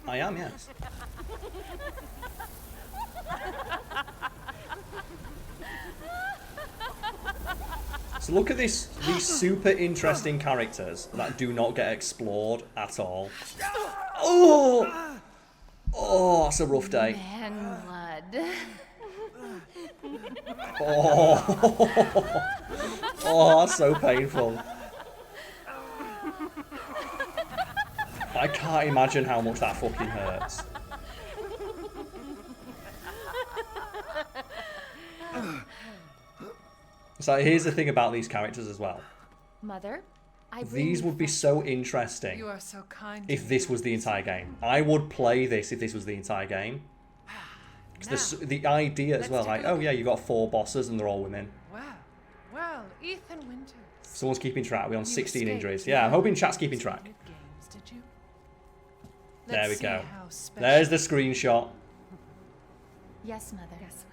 I am, yes. So look at these super interesting characters that do not get explored at all. Oh! Oh, that's a rough day. Man blood. Oh, oh, that's so painful. I can't imagine how much that fucking hurts. So here's the thing about these characters as well. Mother, These would be so interesting You are so kind. if this was the entire game. I would play this if this was the entire game. Because the idea as well, like, oh yeah, you got 4 bosses and they're all women. Well, Ethan Winters. Someone's keeping track. We're on You 16 escaped injuries. Yeah, I'm hoping chat's keeping track. Games, did you? There we Let's go. see how special- There's the screenshot. Yes, Mother. Yes,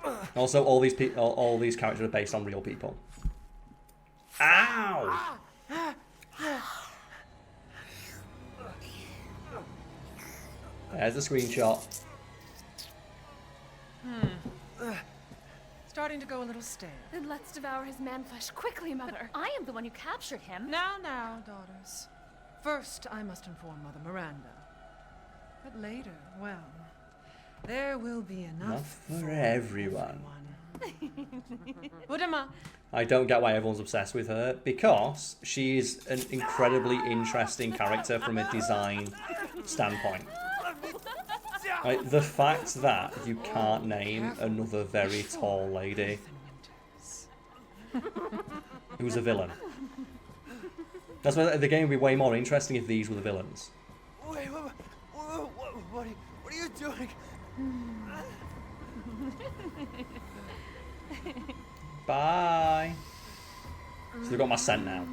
Mother. Also, all these characters are based on real people. Ow! There's the screenshot. Starting to go a little stale. Then let's devour his man flesh quickly, Mother. I am the one who captured him. Now, daughters. First, I must inform Mother Miranda. But later, well, there will be enough for everyone. Budama. I don't get why everyone's obsessed with her, because she's an incredibly interesting character from a design standpoint. Like, the fact that you can't name another very tall lady who's a villain. That's why the game would be way more interesting if these were the villains. Wait, what are you doing? Bye. So they've got my scent now.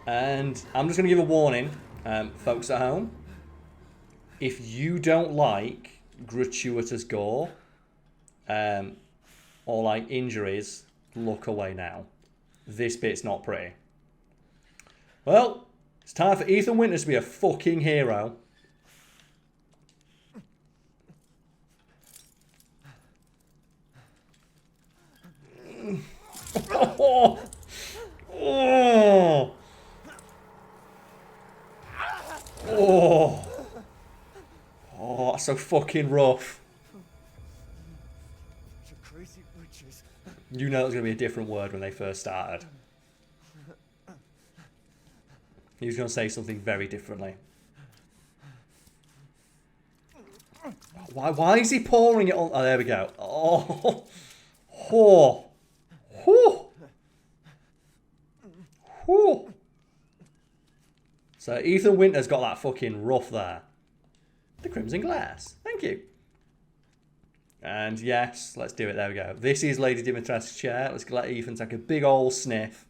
And I'm just going to give a warning, folks at home. If you don't like gratuitous gore or like injuries, look away now. This bit's not pretty. Well, it's time for Ethan Winters to be a fucking hero. Oh! Oh! Oh! Oh, that's so fucking rough. Crazy witches. You know it was going to be a different word when they first started. He was going to say something very differently. Why is he pouring it on? Oh, there we go. Oh! Oh! Oh! Oh! So Ethan Winters got that fucking rough there. The Crimson Glass. Thank you. And yes, let's do it. There we go. This is Lady Dimitrescu's chair. Let's let Ethan take a big old sniff.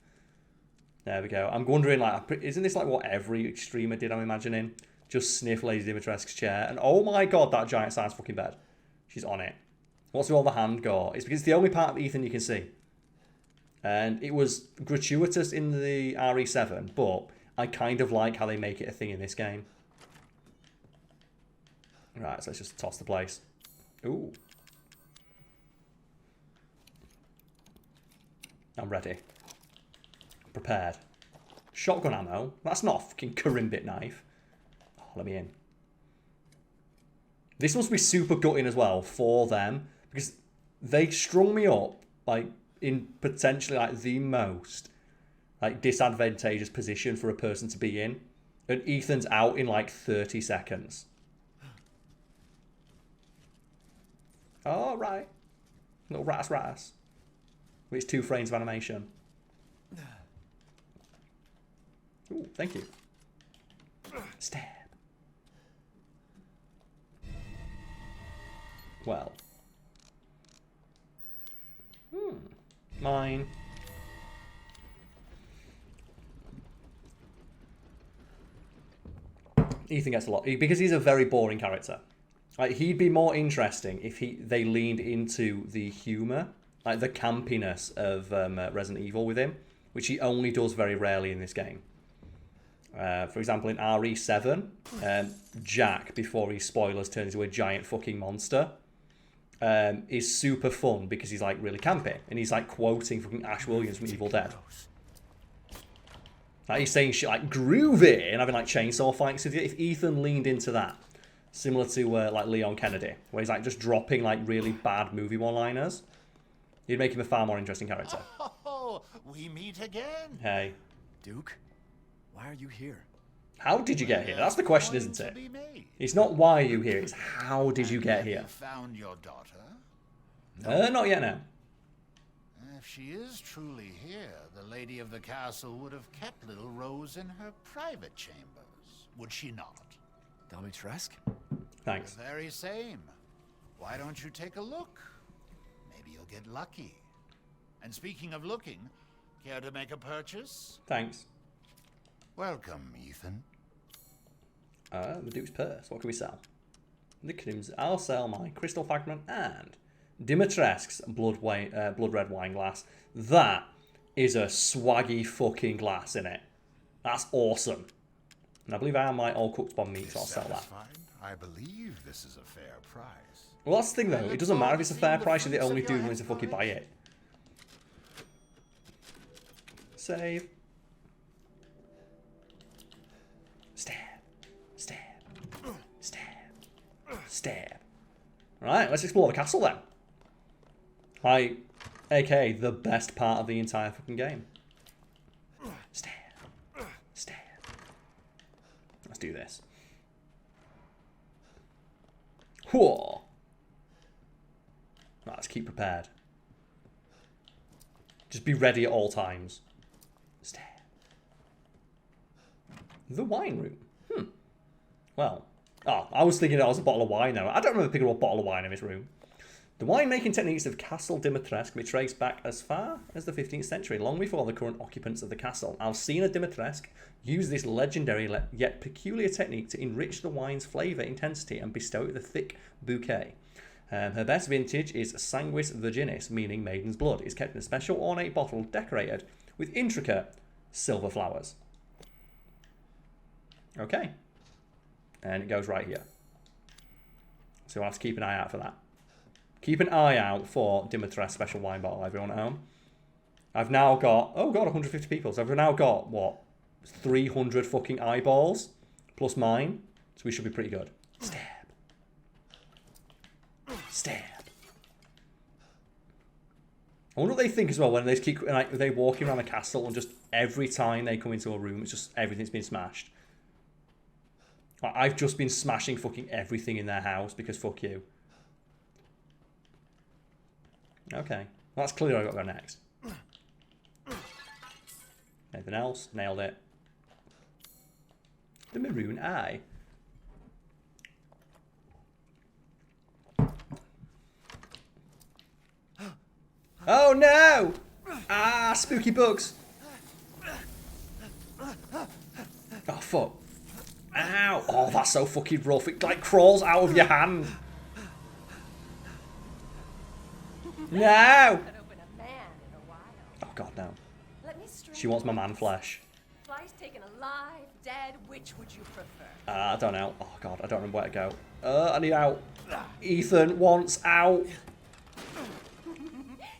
There we go. I'm wondering, like, isn't this like what every streamer did, I'm imagining? Just sniff Lady Dimitrescu's chair. And oh my god, that giant size fucking bed. She's on it. What's with all the hand gore? It's because it's the only part of Ethan you can see. And it was gratuitous in the RE7, but I kind of like how they make it a thing in this game. Right, so let's just toss the place. Ooh. I'm ready. Prepared. Shotgun ammo? That's not a fucking Karimbit knife. Oh, let me in. This must be super gutting as well for them, because they strung me up like in potentially like the most like disadvantageous position for a person to be in, and Ethan's out in like 30 seconds. Oh, right. Little ras. Which 2 frames of animation. Ooh, thank you. Stab. Well. Mine. Ethan gets a lot because he's a very boring character. Like, he'd be more interesting if they leaned into the humor, like the campiness of Resident Evil with him, which he only does very rarely in this game. For example, in RE7, Jack, before his spoilers turns into a giant fucking monster, is super fun because he's like really campy and he's like quoting fucking Ash Williams from Evil Dead. Like he's saying shit like groovy and having like chainsaw fights. So if Ethan leaned into that, similar to like Leon Kennedy, where he's like just dropping like really bad movie one-liners, you'd make him a far more interesting character. Oh, we meet again. Hey. Duke, why are you here? How did you get here? That's the question, isn't it? It's not why are you here, it's how did you get here? Have you found your daughter? Not yet now. If she is truly here, the lady of the castle would have kept little Rose in her private chambers, would she not? Dimitrescu? Thanks. The very same. Why don't you take a look? Maybe you'll get lucky. And speaking of looking, care to make a purchase? Thanks. Welcome, Ethan. The Duke's purse. What can we sell? The Crimson. I'll sell my crystal fragment and Dimitrescu's blood red wine glass. That is a swaggy fucking glass in it. That's awesome. And I believe I have my all cooked bomb meat, so I'll sell that. I believe this is a fair price. Well, that's the thing though. It doesn't matter if it's a fair price if they only do willing to fucking buy it. Save. Stab. Stab. Stab. Stab. Right, let's explore the castle then. Like, aka the best part of the entire fucking game. Stab. Stab. Let's do this. Whoa. Right, let's keep prepared. Just be ready at all times. Stab. The wine room. Well. Oh, I was thinking that was a bottle of wine now. I don't remember picking up a bottle of wine in this room. The winemaking techniques of Castle Dimitrescu can be traced back as far as the 15th century, long before the current occupants of the castle. Alcina Dimitrescu used this legendary yet peculiar technique to enrich the wine's flavour intensity and bestow it with a thick bouquet. Her best vintage is Sanguis Virginis, meaning maiden's blood. It's kept in a special ornate bottle decorated with intricate silver flowers. Okay. And it goes right here. So we'll have to keep an eye out for that. Keep an eye out for Dimitrescu's special wine bottle, everyone at home. I've now got, oh god, 150 people. So I've now got, what, 300 fucking eyeballs, plus mine. So we should be pretty good. Stab. Stab. I wonder what they think as well when they keep, like, they walking around the castle and just every time they come into a room, it's just everything's been smashed. I've just been smashing fucking everything in their house because fuck you. Okay. Well, that's clear. I've got to go next. Anything else? Nailed it. The maroon eye. Oh no! Ah, spooky bugs. Oh fuck. Ow! Oh, that's so fucking rough. It like crawls out of your hand. No! Oh god, no. She wants my man flesh. Slice taken alive, dead, which would you prefer? I don't know. Oh god, I don't remember where to go. I need out. Ethan wants out.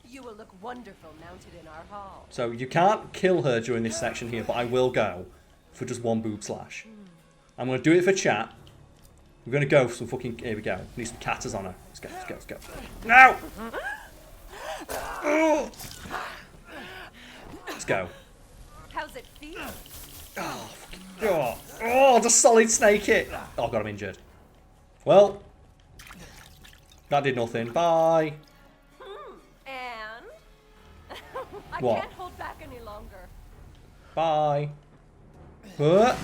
You will look wonderful mounted in our hall. So you can't kill her during this section here, but I will go for just one boob slash. I'm going to do it for chat. We're going to go for some fucking... Here we go. Need some catters on her. Let's go, let's go, let's go. No! Oh. Let's go. How's it feel? Oh, oh, oh, just solid snake hit. Oh god, I'm injured. Well, that did nothing. Bye. And? I What? can't hold back any longer. Bye. What?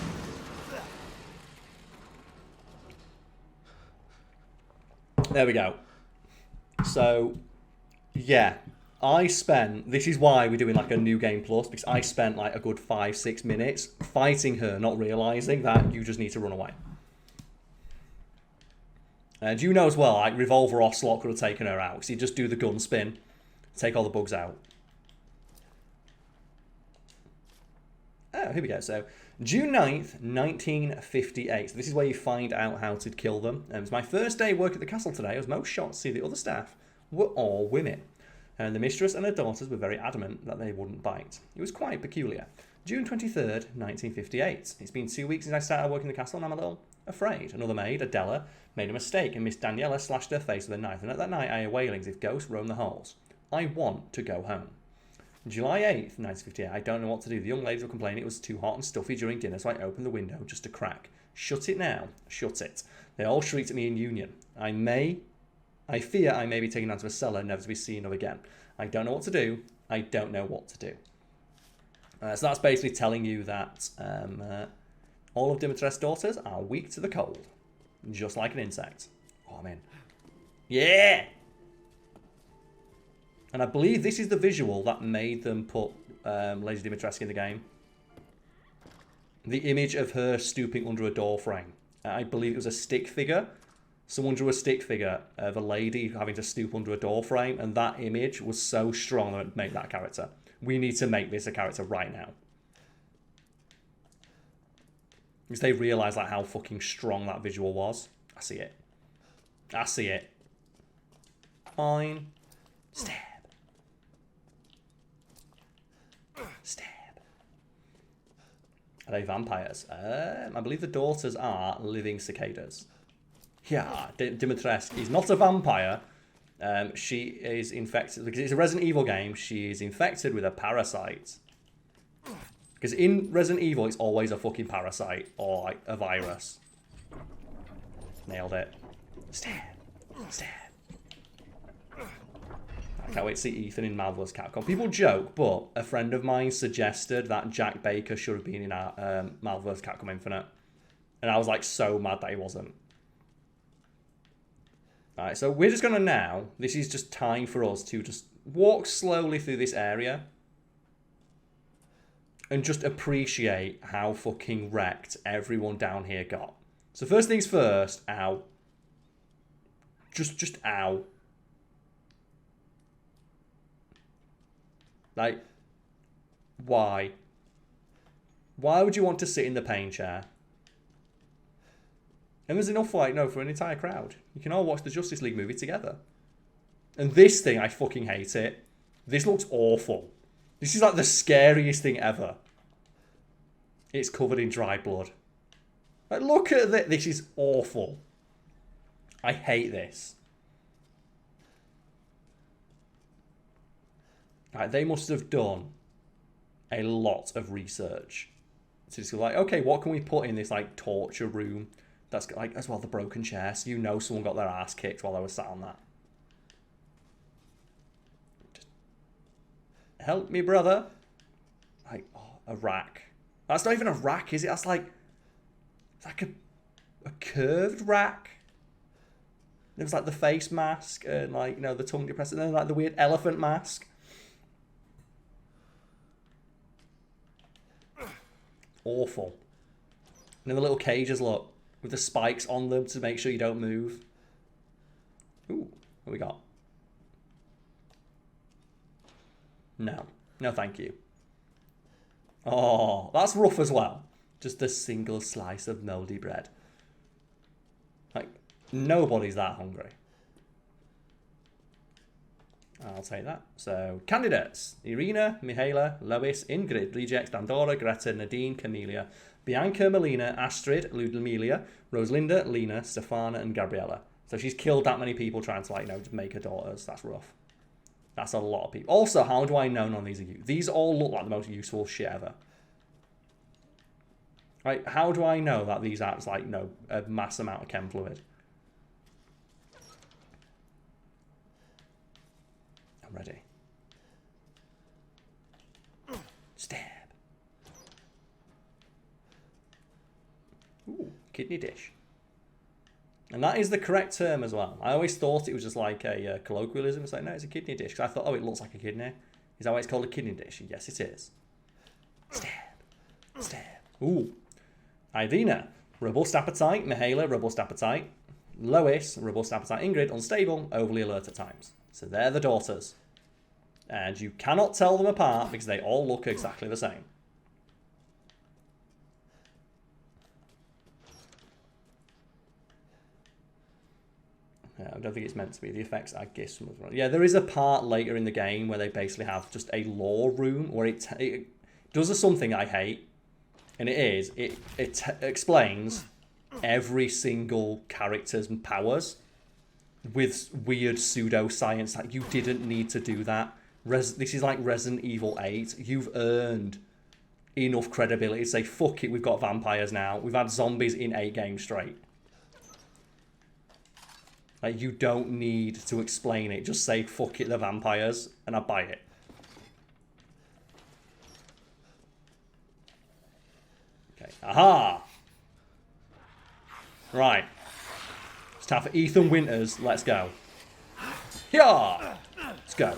There we go. So, yeah. I spent, this is why we're doing like a new game plus, because I spent like a good 5-6 minutes fighting her, not realising that you just need to run away. And you know as well, like Revolver Ocelot could have taken her out, because you just do the gun spin, take all the bugs out. here we go. So, June 9th, 1958. So this is where you find out how to kill them. It was my first day work at the castle today. I was most shocked to see the other staff were all women. And the mistress and her daughters were very adamant that they wouldn't bite. It was quite peculiar. June 23rd, 1958. It's been 2 weeks since I started working the castle and I'm a little afraid. Another maid, Adela, made a mistake and Miss Daniela slashed her face with a knife. And at that night I hear wailings if ghosts roam the halls. I want to go home. July 8th, 1958. I don't know what to do. The young ladies were complaining it was too hot and stuffy during dinner, so I opened the window just a crack. Shut it now. Shut it. They all shrieked at me in union. I fear I may be taken down to a cellar, never to be seen of again. I don't know what to do. I don't know what to do. So that's basically telling you that all of Dimitrescu's daughters are weak to the cold. Just like an insect. Oh, I'm in. Yeah! And I believe this is the visual that made them put Lady Dimitrescu in the game. The image of her stooping under a door frame. I believe it was a stick figure. Someone drew a stick figure of a lady having to stoop under a door frame, and that image was so strong that it made that character. We need to make this a character right now. Because they realised like how fucking strong that visual was. I see it. I see it. Fine. Stab. Stab. Are they vampires? I believe the daughters are living cicadas. Yeah, Dimitrescu is not a vampire. She is infected, because it's a Resident Evil game, she is infected with a parasite. Because in Resident Evil, it's always a fucking parasite, or like a virus. Nailed it. Stab. Stab. I can't wait to see Ethan in Marvel vs. Capcom. People joke, but a friend of mine suggested that Jack Baker should have been in our Marvel vs. Capcom Infinite. And I was like so mad that he wasn't. Alright, so we're just going to now, this is just time for us to just walk slowly through this area. And just appreciate how fucking wrecked everyone down here got. So first things first, ow. Just ow. Like, why? Why would you want to sit in the pain chair? And there's enough, like, no, for an entire crowd. You can all watch the Justice League movie together. And this thing, I fucking hate it. This looks awful. This is like the scariest thing ever. It's covered in dry blood. Like, look at this. This is awful. I hate this. Like, they must have done a lot of research. So it's like, okay, what can we put in this, like, torture room? That's like, as well, the broken chair. So you know someone got their ass kicked while they were sat on that. Just help me, brother. Like, oh, a rack. That's not even a rack, is it? That's like, it's like a curved rack. There was like the face mask and like, you know, the tongue depressor, and then like the weird elephant mask. Awful. And then the little cages, look, with the spikes on them to make sure you don't move. Ooh, what we got? No. No, thank you. Oh, that's rough as well. Just a single slice of mouldy bread. Like, nobody's that hungry. I'll take that. So, candidates. Irina, Mihaela, Lois, Ingrid, Rejects, Dandora, Greta, Nadine, Camelia, Bianca, Melina, Astrid, Ludmila, Rosalinda, Lena, Stefana, and Gabriella. So she's killed that many people trying to, like, you know, make her daughters. That's rough. That's a lot of people. Also, how do I know none of these are you? These all look like the most useful shit ever. Right? How do I know that these act like, you know, a mass amount of chem fluid? I'm ready. Stab. Ooh, kidney dish. And that is the correct term as well. I always thought it was just like a colloquialism. It's like, no, it's a kidney dish. Because I thought, oh, it looks like a kidney. Is that why it's called a kidney dish? Yes, it is. Stab. Stab. Ooh. Ivina, robust appetite. Mihaela, robust appetite. Lois, robust appetite. Ingrid, unstable, overly alert at times. So they're the daughters. And you cannot tell them apart because they all look exactly the same. I don't think it's meant to be. The effects, I guess. Yeah, there is a part later in the game where they basically have just a lore room where it does something I hate. And it explains every single character's powers with weird pseudoscience. Like, you didn't need to do that. This is like Resident Evil 8. You've earned enough credibility to say, fuck it, we've got vampires now. We've had zombies in 8 games straight. Like, you don't need to explain it. Just say, fuck it, they're vampires, and I buy it. Okay, aha! Right. It's time for Ethan Winters. Let's go. Yeah! Let's go.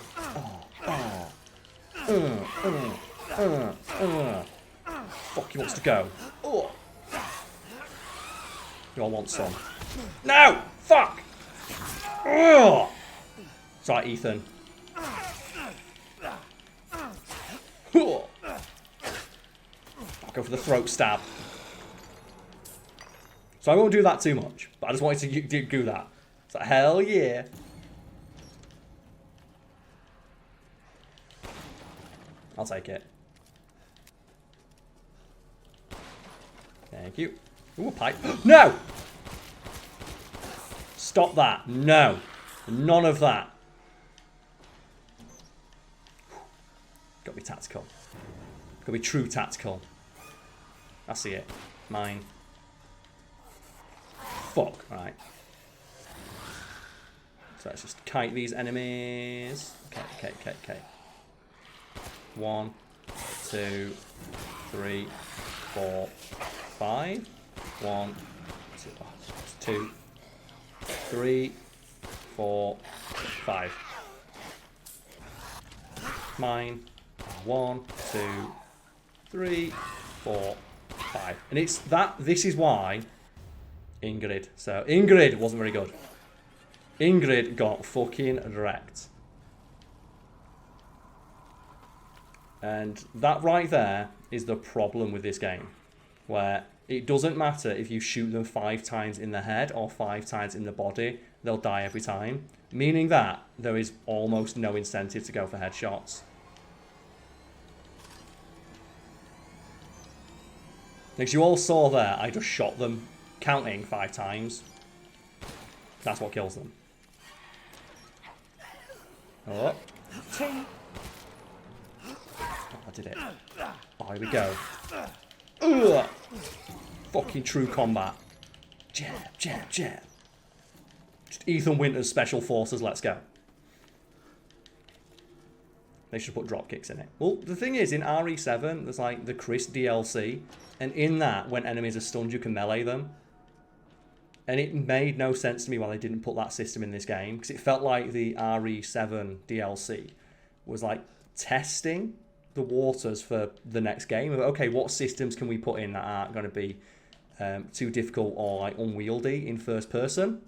Fuck, he wants to go. You all want some? No! Fuck! It's right, Ethan. I'll go for the throat stab. So I won't do that too much, but I just wanted to do that. So hell yeah. I'll take it. Thank you. Ooh, a pipe. No! Stop that. No. None of that. Got to be tactical. Got to be true tactical. I see it. Mine. Fuck. Right. So let's just kite these enemies. Okay. 1, 2, 3, 4, 5. 1, 2, 3, 4, 5. Mine. 1, 2, 3, 4, 5. And it's that. This is why Ingrid. So Ingrid wasn't very good. Ingrid got fucking wrecked. And that right there is the problem with this game, where it doesn't matter if you shoot them 5 times in the head or 5 times in the body, they'll die every time. Meaning that there is almost no incentive to go for headshots. Because you all saw there, I just shot them, counting 5 times. That's what kills them. Oh. I did it. Oh, here we go. Ugh. Fucking true combat. Jab. Just Ethan Winters Special Forces, let's go. They should put drop kicks in it. Well, the thing is, in RE7, there's like the Chris DLC, and in that, when enemies are stunned, you can melee them. And it made no sense to me why they didn't put that system in this game, because it felt like the RE7 DLC was like testing the waters for the next game. Okay, what systems can we put in that aren't going to be too difficult or like unwieldy in first person?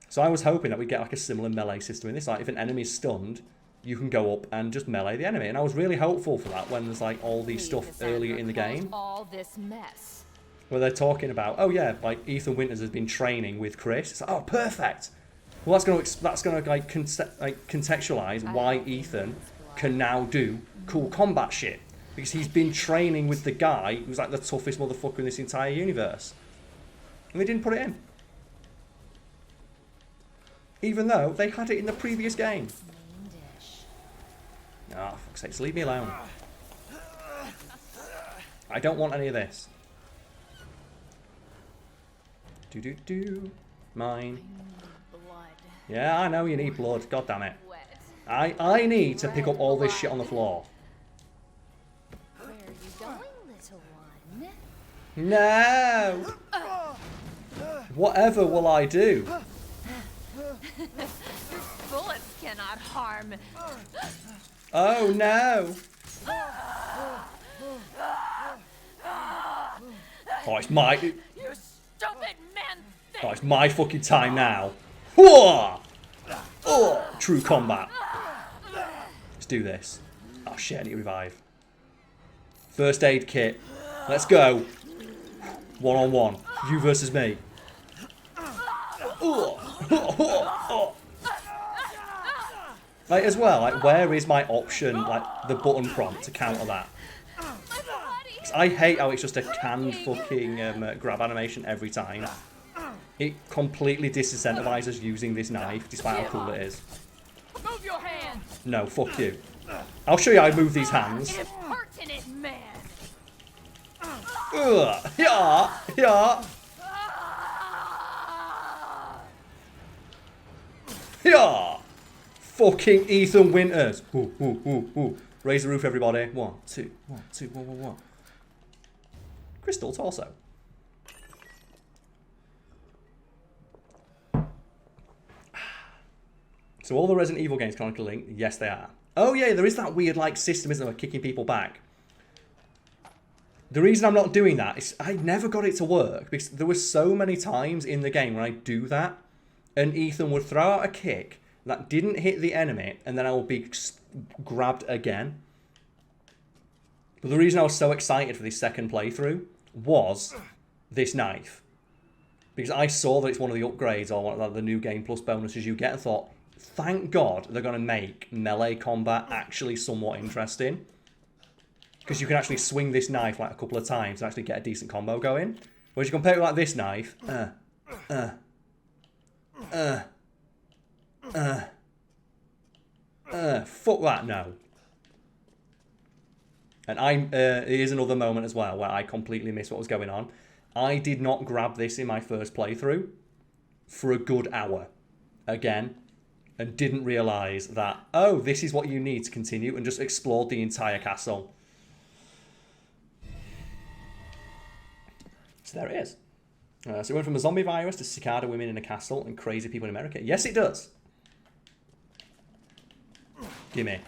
So I was hoping that we'd get like a similar melee system in this. Like if an enemy's stunned, you can go up and just melee the enemy. And I was really hopeful for that when there's like all these stuff earlier in the game. All this mess. Where they're talking about, oh yeah, like Ethan Winters has been training with Chris. It's like, oh, perfect. Well, that's gonna like contextualize why Ethan can now do cool combat shit, because he's been training with the guy who's like the toughest motherfucker in this entire universe, and they didn't put it in, even though they had it in the previous game. Ah, oh, fuck's sake, leave me alone. I don't want any of this. Mine. Blood. Yeah, I know you need blood. God damn it. I need to pick up all this shit on the floor. Where are you going, little one? No! Whatever will I do? Bullets cannot harm. Oh no! Oh, it's my... You stupid man thing. Oh, it's my fucking time now. Whoa! Oh, true combat. Let's do this. Oh shit, I need to revive. First aid kit. Let's go. 1-on-1. You versus me. Oh. Like, as well, like, where is my option, like, the button prompt to counter that? 'Cause I hate how it's just a canned fucking grab animation every time. It completely disincentivizes using this knife, despite how cool it is. Move your hand! No, fuck you. I'll show you how I move these hands. Impertinent man! Ugh. Yeah, yeah, yeah. Fucking Ethan Winters. Ooh, ooh, ooh, ooh. Raise the roof, everybody. 1, 2, 1, 2, 1, 1, 1. Crystal torso. So all the Resident Evil games canonically linked? Yes, they are. Oh yeah, there is that weird like system, isn't there, of kicking people back. The reason I'm not doing that is I never got it to work because there were so many times in the game when I do that and Ethan would throw out a kick that didn't hit the enemy and then I would be grabbed again. But the reason I was so excited for this second playthrough was this knife. Because I saw that it's one of the upgrades or one of the new Game Plus bonuses you get and thought, thank God they're going to make melee combat actually somewhat interesting. Because you can actually swing this knife like a couple of times and actually get a decent combo going. Whereas you compare it like this knife, fuck that, no. And here's another moment as well where I completely missed what was going on. I did not grab this in my first playthrough for a good hour. Again. And didn't realise that, oh, this is what you need to continue and just explored the entire castle. So there it is. So it went from a zombie virus to cicada women in a castle and crazy people in America. Yes, it does. Gimme.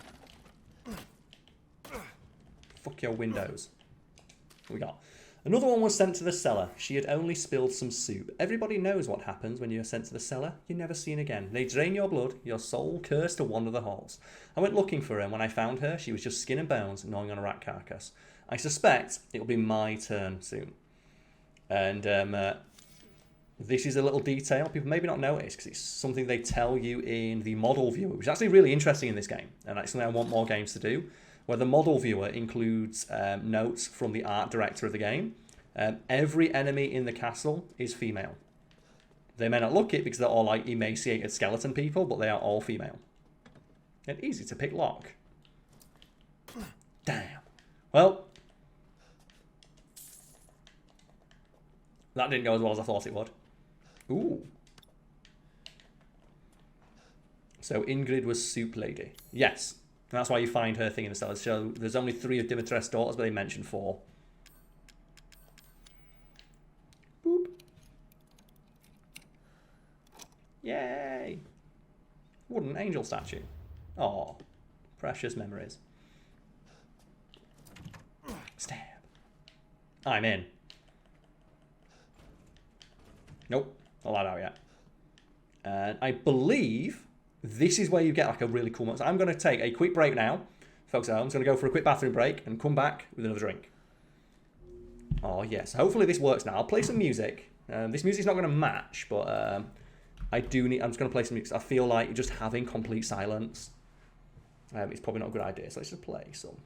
Fuck your windows. What we got? Another one was sent to the cellar. She had only spilled some soup. Everybody knows what happens when you're sent to the cellar. You're never seen again. They drain your blood, your soul cursed to wander the halls. I went looking for her, and when I found her, she was just skin and bones gnawing on a rat carcass. I suspect it'll be my turn soon. And this is a little detail people maybe not notice because it's something they tell you in the model viewer, which is actually really interesting in this game. And that's something I want more games to do, where the model viewer includes notes from the art director of the game. Every enemy in the castle is female. They may not look it because they're all like emaciated skeleton people, but they are all female. And easy to pick lock. Damn. Well, that didn't go as well as I thought it would. Ooh. So Ingrid was Soup Lady. Yes. And that's why you find her thing in the cellar. So there's only 3 of Dimitrescu's daughters, but they mentioned 4. Boop. Yay. Wooden angel statue. Oh, precious memories. Stab. I'm in. Nope, not allowed out yet. And I believe this is where you get like a really cool moment. So I'm going to take a quick break now. Folks at home, I'm going to go for a quick bathroom break and come back with another drink. Oh, yes. Hopefully this works now. I'll play some music. This music's not going to match, but I'm just going to play some music. I feel like just having complete silence is probably not a good idea. So let's just play some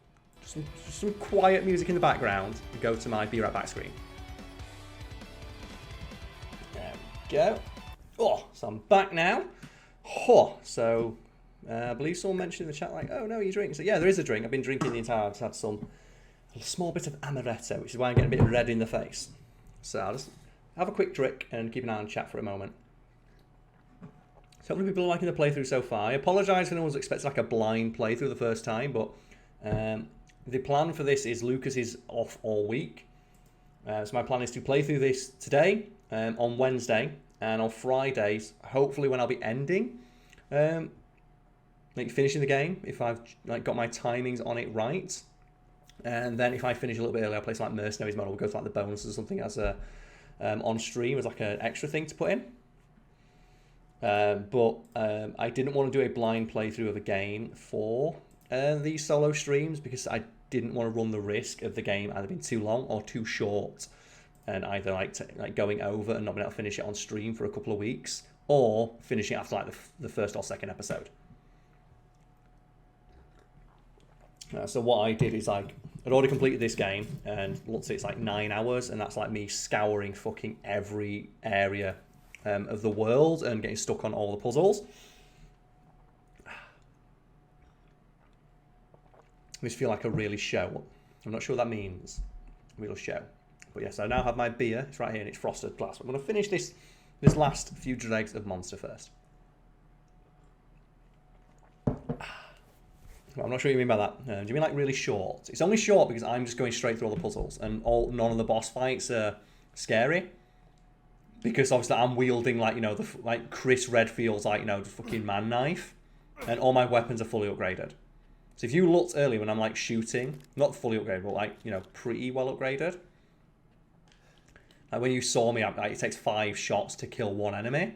quiet music in the background and go to my Be Right Back screen. There we go. Oh, so I'm back now. Oh, so I believe someone mentioned in the chat like, oh no, you drink. So yeah, there is a drink. I've been drinking the entire. I've just had a small bit of amaretto, which is why I'm getting a bit red in the face. So I'll just have a quick drink and keep an eye on chat for a moment. So hopefully people are liking the playthrough so far. I apologise if anyone was expecting like a blind playthrough the first time, but the plan for this is Lucas is off all week. So my plan is to play through this today, on Wednesday, and on Fridays, hopefully when I'll be ending, like finishing the game, if I've like got my timings on it right. And then if I finish a little bit early, I'll play some like Mercenaries mode, or we'll go for like the bonuses or something as a on stream as like an extra thing to put in. But I didn't want to do a blind playthrough of a game for these solo streams because I didn't want to run the risk of the game either being too long or too short, and either like going over and not being able to finish it on stream for a couple of weeks, or finishing after like the first or second episode. So what I did is like, I'd already completed this game, and let's say it's like 9 hours, and that's like me scouring fucking every area of the world and getting stuck on all the puzzles. This feel like a really show. I'm not sure what that means. Real show. But yes, I now have my beer. It's right here, and it's frosted glass. I'm going to finish this last few dregs of Monster first. Well, I'm not sure what you mean by that. Do you mean like really short? It's only short because I'm just going straight through all the puzzles, and none of the boss fights are scary. Because obviously I'm wielding like, you know, like Chris Redfield's like, you know, the fucking man knife, and all my weapons are fully upgraded. So if you looked earlier when I'm like shooting, not fully upgraded, but like, you know, pretty well upgraded. Like when you saw me, like, it takes 5 shots to kill 1 enemy.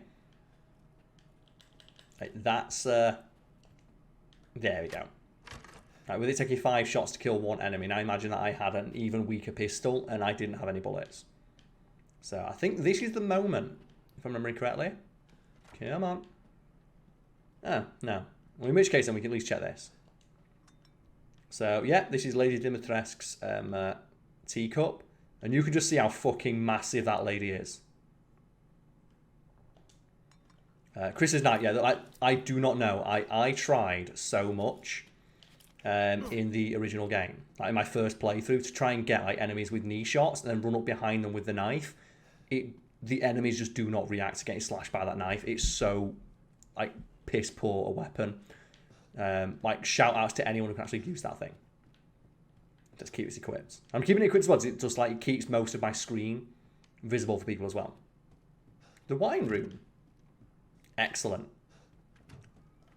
Like that's there we go. Like, with it taking 5 shots to kill 1 enemy, now imagine that I had an even weaker pistol and I didn't have any bullets. So I think this is the moment, if I'm remembering correctly. Come on. Oh, no. Well, in which case then we can at least check this. So, yeah, this is Lady Dimitrescu's teacup. And you can just see how fucking massive that lady is. Chris's Knight, yeah, I do not know. I tried so much in the original game, like in my first playthrough, to try and get like enemies with knee shots and then run up behind them with the knife. The enemies just do not react to getting slashed by that knife. It's so like piss poor a weapon. Like shout outs to anyone who can actually use that thing. Just keep it equipped. I'm keeping it equipped as well because it just like it keeps most of my screen visible for people as well. The wine room. Excellent.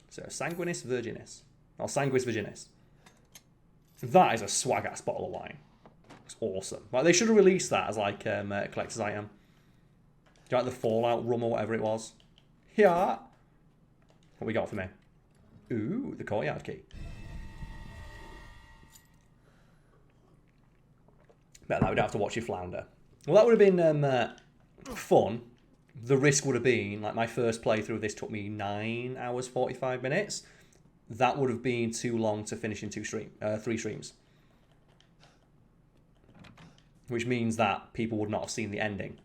So, Sanguinis Virginis. Or Sanguis Virginis. That is a swag-ass bottle of wine. It's awesome. Like, they should have released that as, like, a collector's item. Do you like the Fallout rum or whatever it was? Yeah. What we got for me? Ooh, the Courtyard key. Bet that we'd have to watch you flounder. Well, that would have been fun. The risk would have been, like my first playthrough of this took me 9 hours, 45 minutes. That would have been too long to finish in 3 streams. Which means that people would not have seen the ending.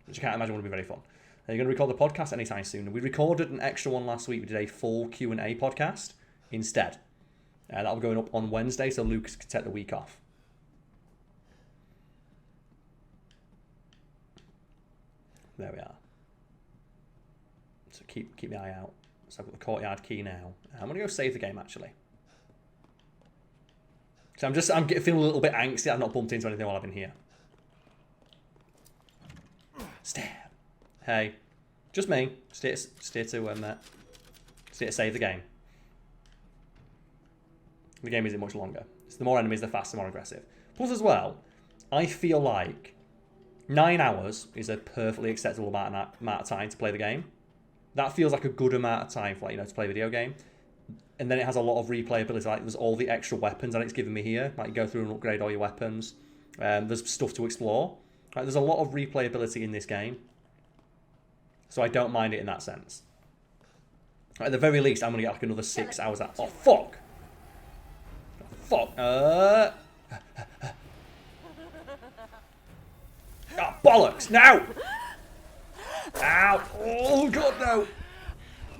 Which I can't imagine would be very fun. You're going to record the podcast anytime soon. We recorded an extra one last week. We did a full Q&A podcast instead. That'll be going up on Wednesday, so Lucas can take the week off. There we are. So keep the eye out. So I've got the Courtyard key now. I'm gonna go save the game actually. So I'm feeling a little bit angsty. I've not bumped into anything while I've been here. Stab. Hey, just me. Stay to save the game. The game isn't much longer. So the more enemies, the faster, more aggressive. Plus as well, I feel like 9 hours is a perfectly acceptable amount of time to play the game. That feels like a good amount of time for, like, you know, to play a video game. And then it has a lot of replayability. Like, there's all the extra weapons that it's given me here. Like, you go through and upgrade all your weapons. There's stuff to explore. Like, there's a lot of replayability in this game. So I don't mind it in that sense. At the very least, I'm going to get like another 6 hours out. Oh, fuck! Fuck! Oh, bollocks! No! Ow! Oh, God, no!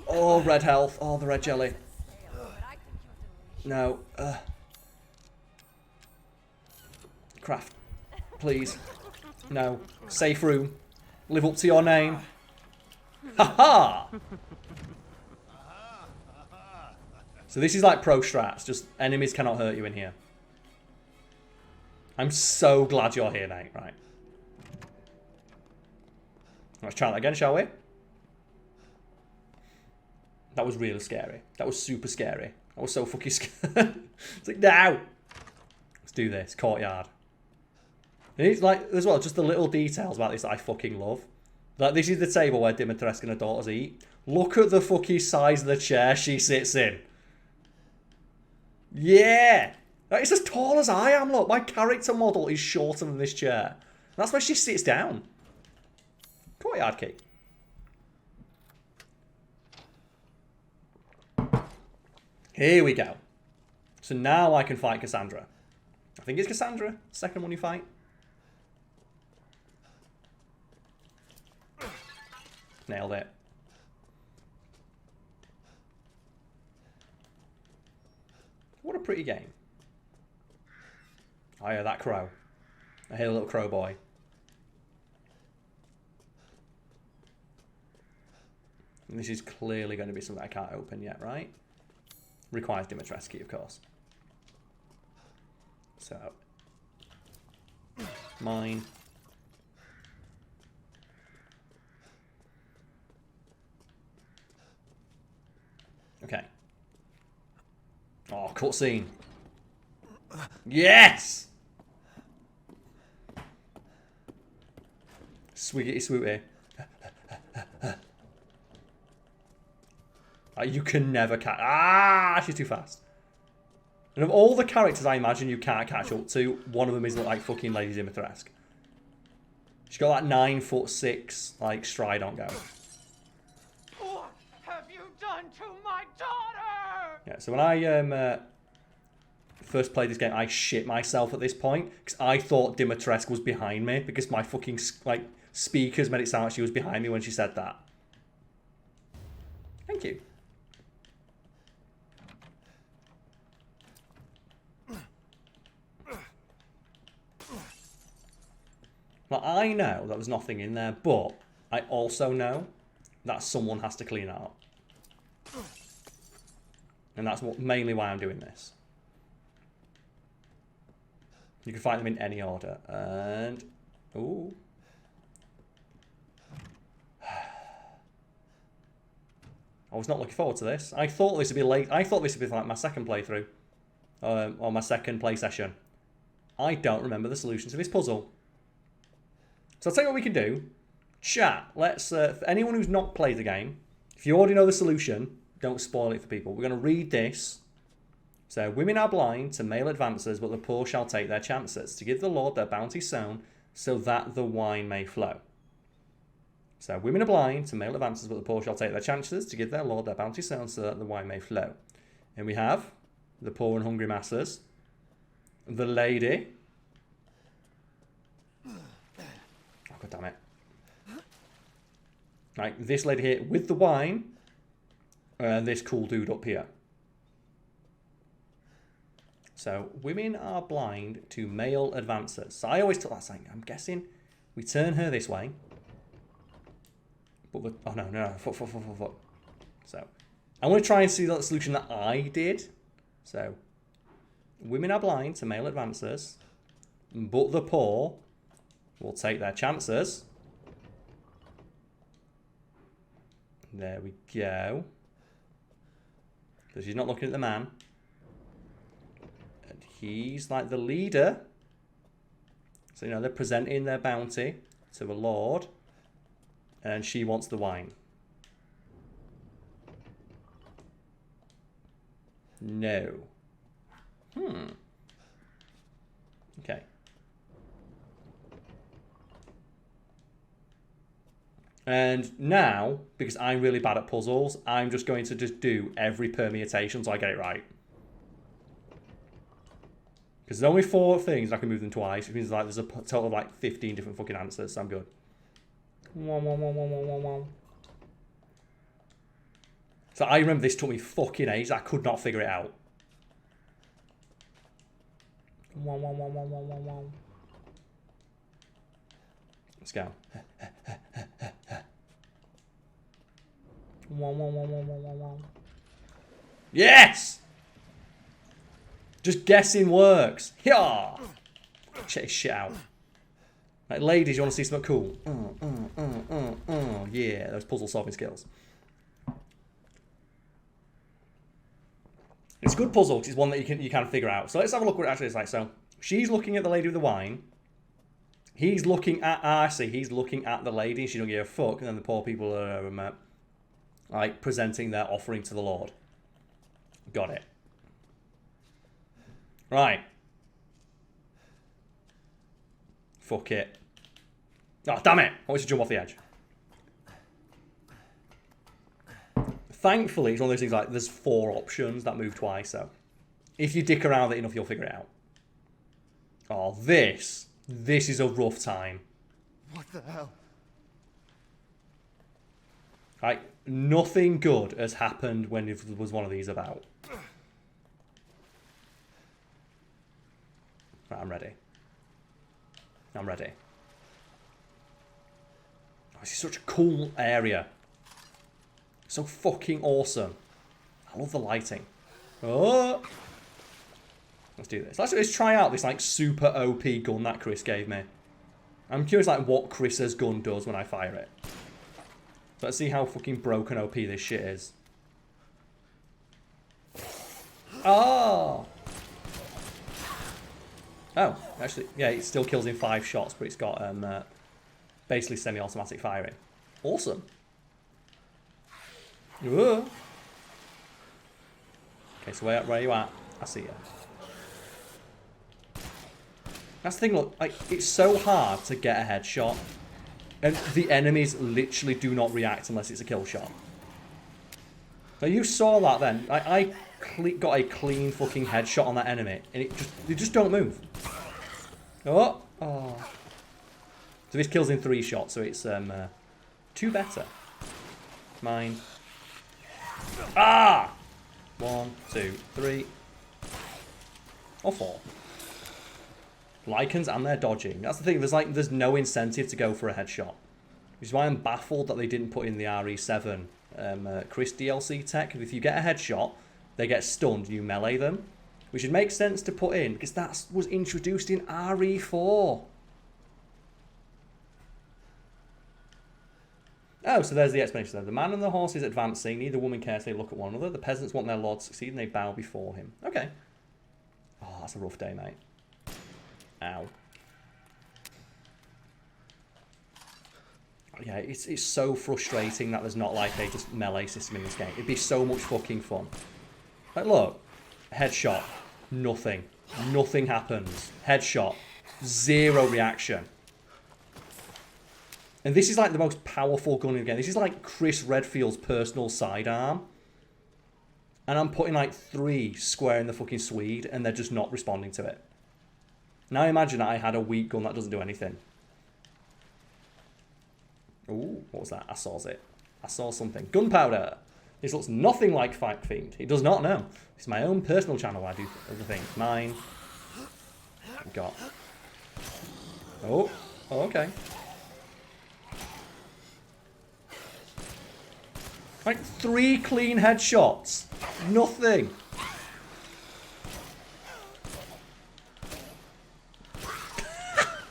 Oh, red health. Oh, the red jelly. No. Craft. Please. No. Safe room. Live up to your name. Ha-ha! So this is like pro strats. Just enemies cannot hurt you in here. I'm so glad you're here, mate. Right. Let's try that again, shall we? That was really scary. That was super scary. I was so fucking scared. It's like, now! Let's do this. Courtyard. And it's like, as well, just the little details about this that I fucking love. Like, this is the table where Dimitrescu and her daughters eat. Look at the fucking size of the chair she sits in. Yeah! Like, it's as tall as I am, look. My character model is shorter than this chair. And that's where she sits down. Courtyard key. Here we go. So now I can fight Cassandra. I think it's Cassandra, second one you fight. Nailed it. What a pretty game. I hear that crow. I hear a little crow boy. And this is clearly going to be something I can't open yet, right? Requires Dimitrescu, of course. So. Mine. Okay. Oh, cutscene. Yes! Swiggity swooty. You can never catch. Ah, she's too fast. And of all the characters I imagine you can't catch up to, one of them is like fucking Lady Dimitrescu. She's got that 9'6" like stride on go. What have you done to my daughter? Yeah, so when I first played this game, I shit myself at this point because I thought Dimitrescu was behind me because my fucking like speakers made it sound like she was behind me when she said that. Thank you. Now, I know that there's nothing in there, but I also know that someone has to clean it up. And that's mainly why I'm doing this. You can find them in any order. And... ooh. I was not looking forward to this. I thought this would be late. I thought this would be like my second playthrough. Or my second play session. I don't remember the solution to this puzzle. So I'll tell you what we can do. Chat, let's, for anyone who's not played the game, if you already know the solution, don't spoil it for people. We're going to read this. So, women are blind to male advances, but the poor shall take their chances, to give the Lord their bounty sown, so that the wine may flow. So, women are blind to male advances, but the poor shall take their chances, to give their Lord their bounty sown, so that the wine may flow. And we have the poor and hungry masses, the lady. Oh, God damn it. Right, this lady here with the wine, and this cool dude up here. So, women are blind to male advances. So, I always took that saying, I'm guessing we turn her this way. But, oh no, foot. So, I'm going to try and see the solution that I did. So, women are blind to male advances, but the poor will take their chances. There we go. So she's not looking at the man. And he's like the leader. So, you know, they're presenting their bounty to the Lord. And she wants the wine. No. Okay. And now, because I'm really bad at puzzles, I'm just going to just do every permutation so I get it right. Because there's only 4 things, and I can move them twice, which means like there's a total of like 15 different fucking answers, so I'm good. So I remember this took me fucking ages, I could not figure it out. Let's go. Yes! Just guessing works. Yeah! Check this shit out. Like, ladies, you want to see something cool? Yeah, those puzzle solving skills. It's a good puzzle because it's one that you can figure out. So let's have a look what it actually is like. So she's looking at the lady with the wine. He's looking at Arcee. He's looking at the lady. She don't give a fuck. And then the poor people are like presenting their offering to the Lord. Got it. Right. Fuck it. Oh, damn it. I want to jump off the edge. Thankfully, it's one of those things like there's 4 options that move twice, so if you dick around it enough, you'll figure it out. Oh, this is a rough time. What the hell? Right, nothing good has happened when there was one of these about. Right, I'm ready. I'm ready. Oh, this is such a cool area. So fucking awesome. I love the lighting. Oh! Let's do this. Let's try out this like super OP gun that Chris gave me. I'm curious like what Chris's gun does when I fire it. So let's see how fucking broken OP this shit is. Oh! Oh, actually, yeah, it still kills in 5 shots, but it's got basically semi-automatic firing. Awesome. Whoa. Okay, so where are you at? I see you. That's the thing, look, like, it's so hard to get a headshot, and the enemies literally do not react unless it's a kill shot. Now you saw that then. I got a clean fucking headshot on that enemy, and they just don't move. Oh, oh. So this kills in 3 shots, so it's 2 better. Mine. Ah! 1, 2, 3. Or 4. Lycans and they're dodging. That's the thing, there's no incentive to go for a headshot. Which is why I'm baffled that they didn't put in the RE7 Chris DLC tech. If you get a headshot, they get stunned, you melee them. Which would make sense to put in, because that was introduced in RE4. Oh, so there's the explanation there. The man and the horse is advancing. Neither woman cares they look at one another. The peasants want their lord to succeed and they bow before him. Okay. Oh, that's a rough day, mate. Ow. Yeah, it's so frustrating that there's not like a just melee system in this game. It'd be so much fucking fun. Like, look. Headshot. Nothing. Nothing happens. Headshot. 0 reaction. And this is like the most powerful gun in the game. This is like Chris Redfield's personal sidearm. And I'm putting like 3 square in the fucking Swede and they're just not responding to it. Now imagine I had a weak gun that doesn't do anything. Ooh, what was that? I saw it. I saw something. Gunpowder. This looks nothing like Fiend. It does not know. It's my own personal channel where I do other things. Mine. Got. Oh, okay. Like 3 clean headshots. Nothing.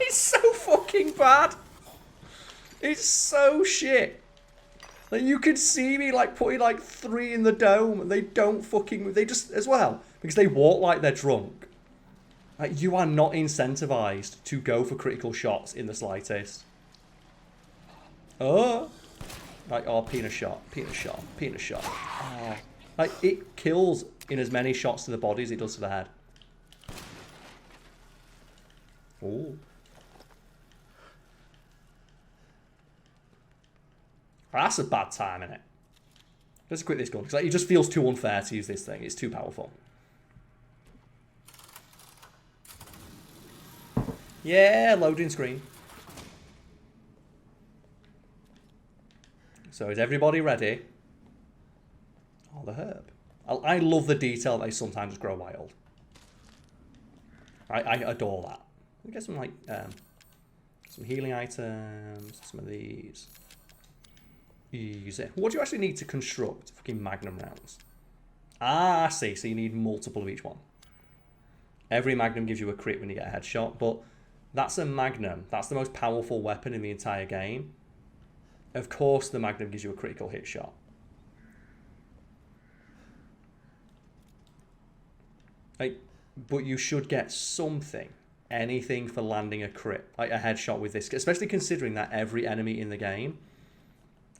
It's so fucking bad. It's so shit. Like you could see me like putting like 3 in the dome and they don't fucking move. They just, as well, because they walk like they're drunk. Like you are not incentivized to go for critical shots in the slightest. Oh. Like, oh, penis shot, penis shot, penis shot. Oh. Like, it kills in as many shots to the body as it does to the head. Ooh. That's a bad time, innit? Let's quit this gun, because like, it just feels too unfair to use this thing. It's too powerful. Yeah, loading screen. So is everybody ready? Oh, the herb. I love the detail that they sometimes grow wild. I adore that. Let me get some like some healing items. Some of these. Easy. What do you actually need to construct? Fucking magnum rounds. Ah, I see. So you need multiple of each one. Every magnum gives you a crit when you get a headshot, but that's a magnum. That's the most powerful weapon in the entire game. Of course, the magnum gives you a critical hit shot. Like, but you should get something, anything for landing a crit, like a headshot with this, especially considering that every enemy in the game,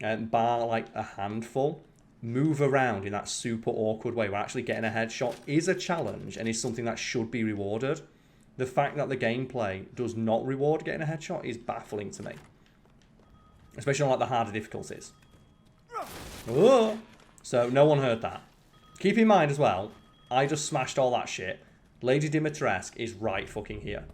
bar like a handful, move around in that super awkward way where actually getting a headshot is a challenge and is something that should be rewarded. The fact that the gameplay does not reward getting a headshot is baffling to me. Especially on like the harder difficulties. Oh, So no one heard that. Keep in mind as well, I just smashed all that shit. Lady Dimitrescu is right fucking here.